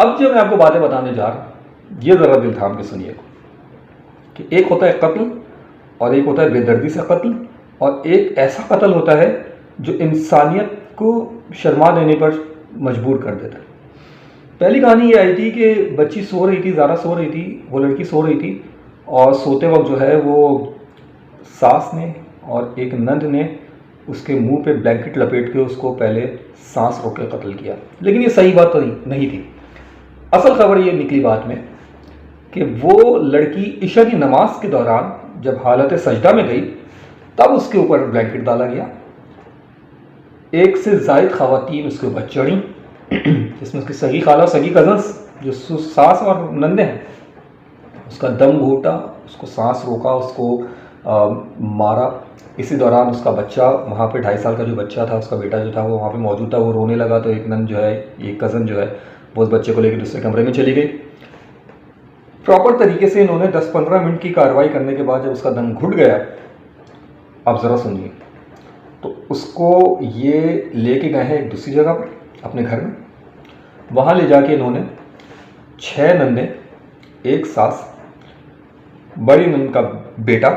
اب جو میں آپ کو باتیں بتانے جا رہا ہوں یہ ذرا دل تھام کے سنیے کہ ایک ہوتا ہے قتل اور ایک ہوتا ہے بے دردی سے قتل اور ایک ایسا قتل ہوتا ہے جو انسانیت کو شرما دینے پر مجبور کر دیتا ہے۔ پہلی کہانی یہ آئی تھی کہ بچی سو رہی تھی، زارا سو رہی تھی، وہ لڑکی سو رہی تھی اور سوتے وقت جو ہے وہ ساس نے اور ایک نند نے اس کے منہ پہ بلینکٹ لپیٹ کے اس کو پہلے سانس روک کے قتل کیا، لیکن یہ صحیح بات تو نہیں تھی۔ اصل خبر یہ نکلی بات میں کہ وہ لڑکی عشاء کی نماز کے دوران جب حالت سجدہ میں گئی تب اس کے اوپر بلینکٹ ڈالا گیا، ایک سے زائد خواتین اس کے اوپر چڑھیں جس میں اس کی سگی خالہ سگی کزنس جو ساس اور نندیں ہیں، اس کا دم گھوٹا، اس کو سانس روکا، اس کو مارا۔ اسی دوران اس کا بچہ وہاں پہ 2.5 سال کا جو بچہ تھا، اس کا بیٹا جو تھا وہ وہاں پہ موجود تھا، وہ رونے لگا تو ایک نند جو ہے، ایک کزن جو ہے وہ اس بچے کو لے کے دوسرے کمرے میں چلی گئی۔ پراپر طریقے سے انہوں نے 10-15 منٹ کی کارروائی کرنے کے بعد جب اس کا دم گھٹ گیا، اب ذرا سنیے، تو اس کو یہ لے کے گئے ہیں ایک دوسری جگہ پر اپنے گھر میں، وہاں لے جا کے انہوں نے 6 نندیں، ایک ساس، بڑی نند کا بیٹا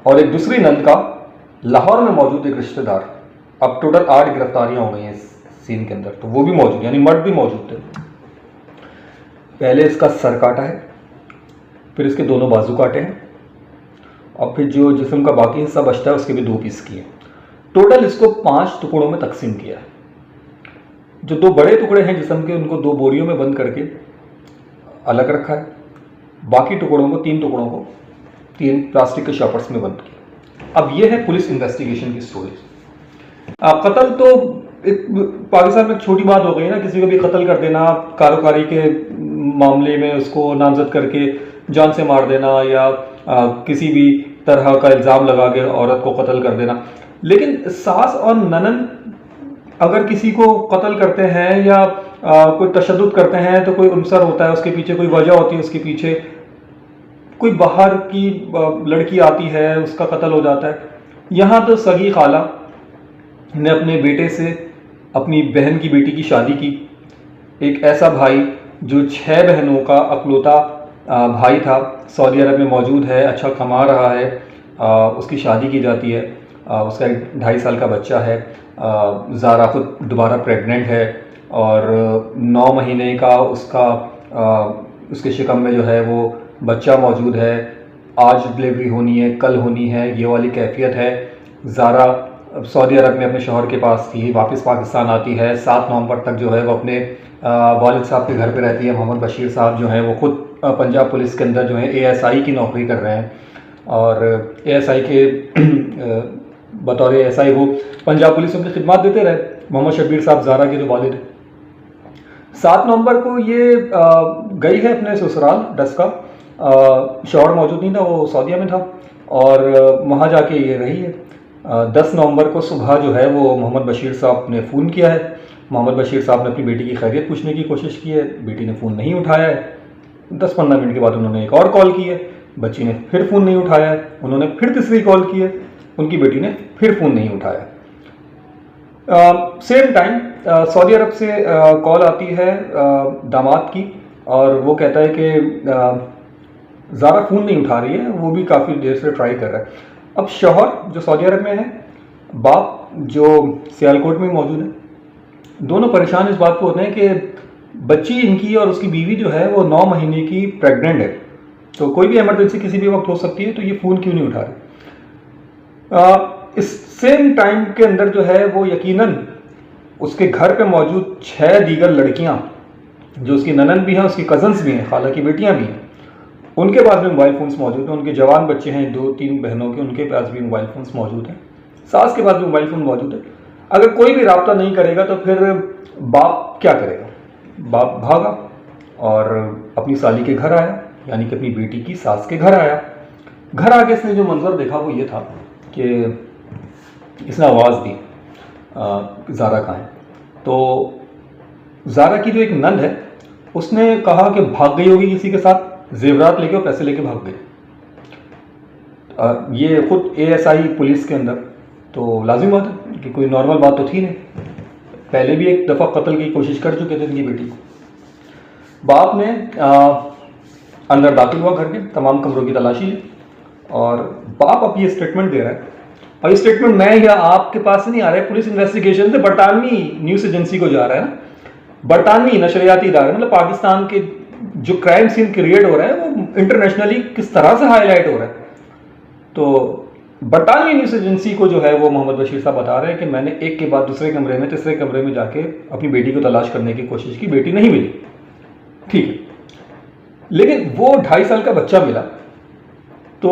اور ایک دوسری نند کا لاہور میں موجود ایک رشتہ دار، اب ٹوٹل 8 گرفتاریاں ہو گئی ہیں اس سین کے اندر، تو وہ بھی موجود، یعنی مرد بھی موجود تھے۔ پہلے اس کا سر کاٹا ہے، پھر اس کے دونوں بازو کاٹے ہیں اور پھر جو جسم کا باقی حصہ بچتا ہے اس کے بھی 2 پیس کیے۔ ٹوٹل اس کو 5 ٹکڑوں میں تقسیم کیا ہے۔ جو 2 بڑے ٹکڑے ہیں جسم کے ان کو 2 بوریوں میں بند کر کے الگ رکھا ہے، باقی ٹکڑوں کو 3 ٹکڑوں کو 3 پلاسٹک کے شاپرز میں بند کیا۔ اب یہ ہے پولیس انویسٹیگیشن کی سٹوری۔ قتل تو پاکستان میں ایک چھوٹی بات ہو گئی نا، کسی کو بھی قتل کر دینا، کاروکاری کے معاملے میں اس کو نامزد کر کے جان سے مار دینا یا کسی بھی طرح کا الزام لگا کے عورت کو قتل کر دینا۔ لیکن ساس اور ننند اگر کسی کو قتل کرتے ہیں یا کوئی تشدد کرتے ہیں تو کوئی عنصر ہوتا ہے، اس کے پیچھے کوئی وجہ ہوتی ہے، اس کے پیچھے کوئی باہر کی لڑکی آتی ہے، اس کا قتل ہو جاتا ہے۔ یہاں تو سگی خالہ نے اپنے بیٹے سے اپنی بہن کی بیٹی کی شادی کی، ایک ایسا بھائی جو 6 بہنوں کا اکلوتا بھائی تھا، سعودی عرب میں موجود ہے، اچھا کما رہا ہے، اس کی شادی کی جاتی ہے، اس کا 2.5 سال کا بچہ ہے، زارا خود دوبارہ پریگننٹ ہے اور 9 مہینے کا اس کے شکم میں جو ہے وہ بچہ موجود ہے، آج ڈلیوری ہونی ہے، کل ہونی ہے، یہ والی کیفیت ہے۔ زارا سعودی عرب میں اپنے شوہر کے پاس تھی، واپس پاکستان آتی ہے، 7 نومبر تک جو ہے وہ اپنے والد صاحب کے گھر پہ رہتی ہے۔ محمد بشیر صاحب جو ہیں وہ خود پنجاب پولیس کے اندر جو ہیں ASI کی نوکری کر رہے ہیں اور ASI کے بطور ASI وہ پنجاب پولیس میں خدمات دیتے رہے۔ محمد شبیر صاحب زارا کے جو والد ہیں، 7 نومبر کو یہ گئی ہے اپنے سسرال ڈسکا، شوہر موجود نہیں تھا، وہ سعودیہ میں تھا اور وہاں جا کے یہ رہی ہے۔ 10 نومبر کو صبح جو ہے وہ محمد بشیر صاحب نے فون کیا ہے، محمد بشیر صاحب نے اپنی بیٹی کی خیریت پوچھنے کی کوشش کی ہے، بیٹی نے فون نہیں اٹھایا ہے۔ 10-15 منٹ کے بعد انہوں نے ایک اور کال کی ہے، بچی نے پھر فون نہیں اٹھایا ہے، انہوں نے پھر تیسری کال کی ہے، ان کی بیٹی نے پھر فون نہیں اٹھایا۔ سیم ٹائم سعودی عرب سے کال آتی ہے داماد کی اور وہ کہتا ہے کہ زارا فون نہیں اٹھا رہی ہے، وہ بھی کافی دیر سے ٹرائی کر رہا ہے۔ اب شوہر جو سعودی عرب میں ہے، باپ جو سیالکوٹ میں موجود ہے، دونوں پریشان اس بات پہ ہوتے ہیں کہ بچی ان کی اور اس کی بیوی جو ہے وہ 9 مہینے کی پریگننٹ ہے، تو کوئی بھی ایمرجنسی کسی بھی وقت ہو سکتی ہے، تو یہ فون کیوں نہیں اٹھا رہے۔ اس سیم ٹائم کے اندر جو ہے وہ یقیناً اس کے گھر پہ موجود 6 دیگر لڑکیاں جو اس کی ننند بھی ہیں، اس کی کزنس بھی ہیں، خالہ کی بیٹیاں بھی ہیں، ان کے پاس بھی موبائل فونز موجود ہیں، ان کے جوان بچے ہیں 2-3 بہنوں کے، ان کے پاس بھی موبائل فونز موجود ہیں، ساس کے پاس بھی موبائل فون موجود ہے۔ اگر کوئی بھی رابطہ نہیں کرے گا تو پھر باپ کیا کرے گا؟ باپ بھاگا اور اپنی سالی کے گھر آیا، یعنی کہ اپنی بیٹی کی ساس کے گھر آیا۔ گھر آ کے اس نے جو منظر دیکھا وہ یہ تھا کہ اس نے آواز دی زارا کہاں ہے؟ تو زارا کی جو ایک نند ہے اس نے کہا کہ بھاگ گئی ہوگی کسی کے ساتھ، زیورات لے کے اور پیسے لے کے بھاگ گئی۔ یہ خود ASI پولیس کے اندر تو لازم بات ہے کہ کوئی نارمل بات تو تھی نہیں، پہلے بھی ایک دفعہ قتل کی کوشش کر چکے تھے ان کی بیٹی کو۔ باپ نے اندر داخل ہوا گھر کے، تمام کمروں کی تلاشی لی، اور باپ اب یہ اسٹیٹمنٹ دے رہا ہے، اور یہ اسٹیٹمنٹ میں یا آپ کے پاس نہیں آ رہا ہے، پولیس انویسٹیگیشن سے برطانوی نیوز ایجنسی کو جا رہا ہے نا، برطانوی نشریاتی ادارے، مطلب پاکستان کے جو کرائم سین کریٹ ہو رہا ہے وہ انٹرنیشنلی کس طرح سے ہائی لائٹ ہو رہا ہے. تو برطانوی نیوز ایجنسی کو جو ہے وہ محمد بشیر صاحب بتا رہے ہیں کہ میں نے ایک کے بعد دوسرے کمرے میں تیسرے کمرے میں جا کے اپنی بیٹی کو تلاش کرنے کی کوشش کی، بیٹی نہیں ملی. ٹھیک ہے، لیکن وہ 2.5 سال کا بچہ ملا. تو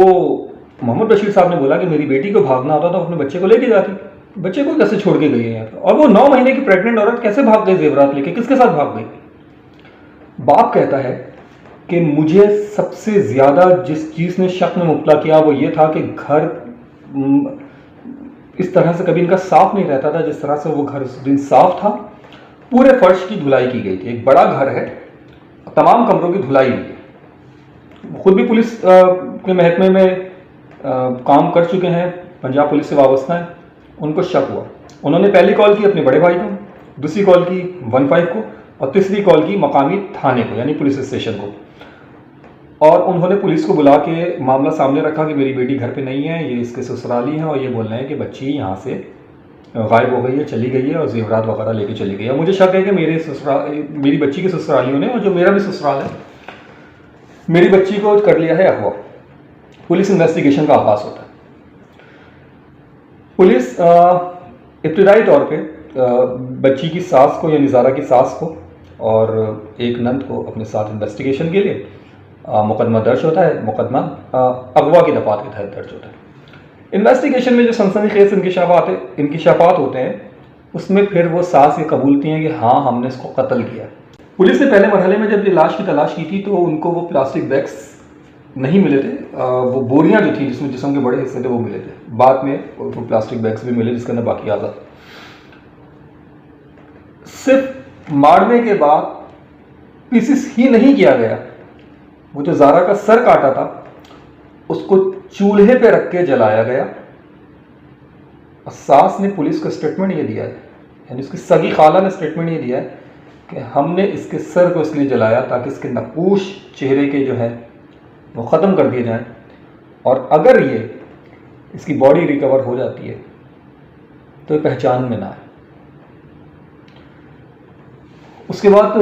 محمد بشیر صاحب نے بولا کہ میری بیٹی کو بھاگنا ہوتا تو اپنے بچے کو لے کے جاتی، بچے کو کیسے چھوڑ کے گئی ہے یہاں پہ، اور وہ 9 مہینے کی پریگننٹ عورت کیسے بھاگ گئی زیورات لے کے، کس کے ساتھ بھاگ گئی. باپ کہتا ہے کہ مجھے سب سے زیادہ جس چیز نے شک میں مبتلا کیا وہ یہ تھا کہ گھر اس طرح سے کبھی ان کا صاف نہیں رہتا تھا جس طرح سے وہ گھر اس دن صاف تھا. پورے فرش کی دھلائی کی گئی تھی، ایک بڑا گھر ہے، تمام کمروں کی دھلائی ہوئی ہے. خود بھی پولیس کے محکمے میں کام کر چکے ہیں، پنجاب پولیس سے وابستہ ہیں. ان کو شک ہوا، انہوں نے پہلی کال کی اپنے بڑے بھائی کو، دوسری کال کی 15 کو، اور تیسری کال کی مقامی تھانے کو یعنی پولیس اسٹیشن کو. اور انہوں نے پولیس کو بلا کے معاملہ سامنے رکھا کہ میری بیٹی گھر پہ نہیں ہے، یہ اس کے سسرالی ہیں، اور یہ بول رہے ہیں کہ بچی یہاں سے غائب ہو گئی ہے، چلی گئی ہے، اور زیورات وغیرہ لے کے چلی گئی ہے. مجھے شک ہے کہ میری بچی کے سسرالیوں نے، اور جو میرا بھی سسرال ہے، میری بچی کو کر لیا ہے اغوا. پولیس انویسٹیگیشن کا آغاز ہوتا ہے. پولیس ابتدائی طور پہ بچی کی ساس کو یعنی زارا کی ساس کو اور ایک نند کو اپنے ساتھ انویسٹیگیشن کے لیے مقدمہ درج ہوتا ہے. مقدمہ اغوا کی دفعات کے تحت درج ہوتا ہے. انویسٹیگیشن میں جو سنسنی خیز انکشافات ہوتے ہیں اس میں پھر وہ ساس یہ قبولتی ہیں کہ ہاں ہم نے اس کو قتل کیا. پولیس نے پہلے مرحلے میں جب یہ لاش کی تلاش کی تھی تو ان کو وہ پلاسٹک بیگس نہیں ملے تھے، وہ بوریاں جو تھیں جس میں جسم کے بڑے حصے تھے وہ ملے تھے. بعد میں وہ پلاسٹک بیگس بھی ملے جس کے اندر باقی اعضاء. صرف مارنے کے بعد پیسز ہی نہیں کیا گیا، وہ جو زارا کا سر کاٹا تھا اس کو چولہے پہ رکھ کے جلایا گیا. اور ساس نے پولیس کو اسٹیٹمنٹ یہ دیا ہے، یعنی اس کی سگی خالہ نے اسٹیٹمنٹ یہ دیا ہے کہ ہم نے اس کے سر کو اس لیے جلایا تاکہ اس کے نقوش چہرے کے جو ہے وہ ختم کر دیے جائیں، اور اگر یہ اس کی باڈی ریکور ہو جاتی ہے تو یہ پہچان میں نہ آئے. اس کے بعد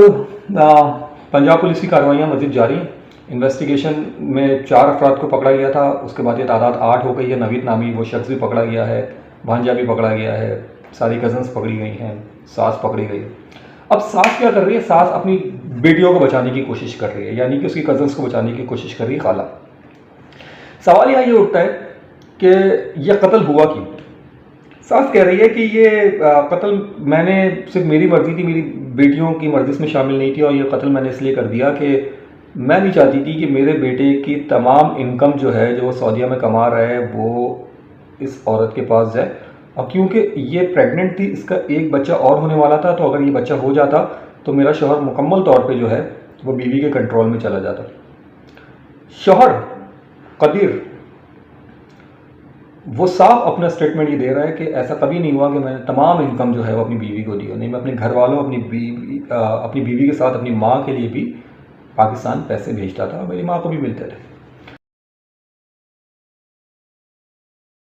پنجاب پولیس کی کارروائیاں مزید جاری ہیں. انویسٹیگیشن میں 4 افراد کو پکڑا گیا تھا، اس کے بعد یہ تعداد 8 ہو گئی ہے. نوید نامی وہ شخص بھی پکڑا گیا ہے، بھانجا بھی پکڑا گیا ہے، ساری کزنس پکڑی گئی ہیں، ساس پکڑی گئی. اب ساس کیا کر رہی ہے؟ ساس اپنی بیٹیوں کو بچانے کی کوشش کر رہی ہے، یعنی کہ اس کی کزنس کو بچانے کی کوشش کر رہی ہے خالہ. سوال یہاں یہ اٹھتا ہے کہ یہ قتل ہوا کیوں؟ ساس کہہ رہی ہے کہ یہ قتل میں نے صرف میری مرضی تھی، میری بیٹیوں کی مرضی اس میں شامل نہیں تھی، اور یہ قتل میں نے اس لیے کر دیا کہ میں نہیں چاہتی تھی کہ میرے بیٹے کی تمام انکم جو ہے جو وہ سعودیہ میں کما رہا ہے وہ اس عورت کے پاس جائے. اور کیونکہ یہ پریگننٹ تھی، اس کا ایک بچہ اور ہونے والا تھا، تو اگر یہ بچہ ہو جاتا تو میرا شوہر مکمل طور پہ جو ہے وہ بیوی کے کنٹرول میں چلا جاتا. شوہر قدیر وہ صاف اپنا اسٹیٹمنٹ یہ دے رہا ہے کہ ایسا کبھی نہیں ہوا کہ میں نے تمام انکم جو ہے وہ اپنی بیوی کو دی ہو. نہیں، میں اپنے گھر والوں، اپنی بیوی کے ساتھ اپنی ماں کے لیے بھی پاکستان پیسے بھیجتا تھا، میری ماں کو بھی ملتے تھے.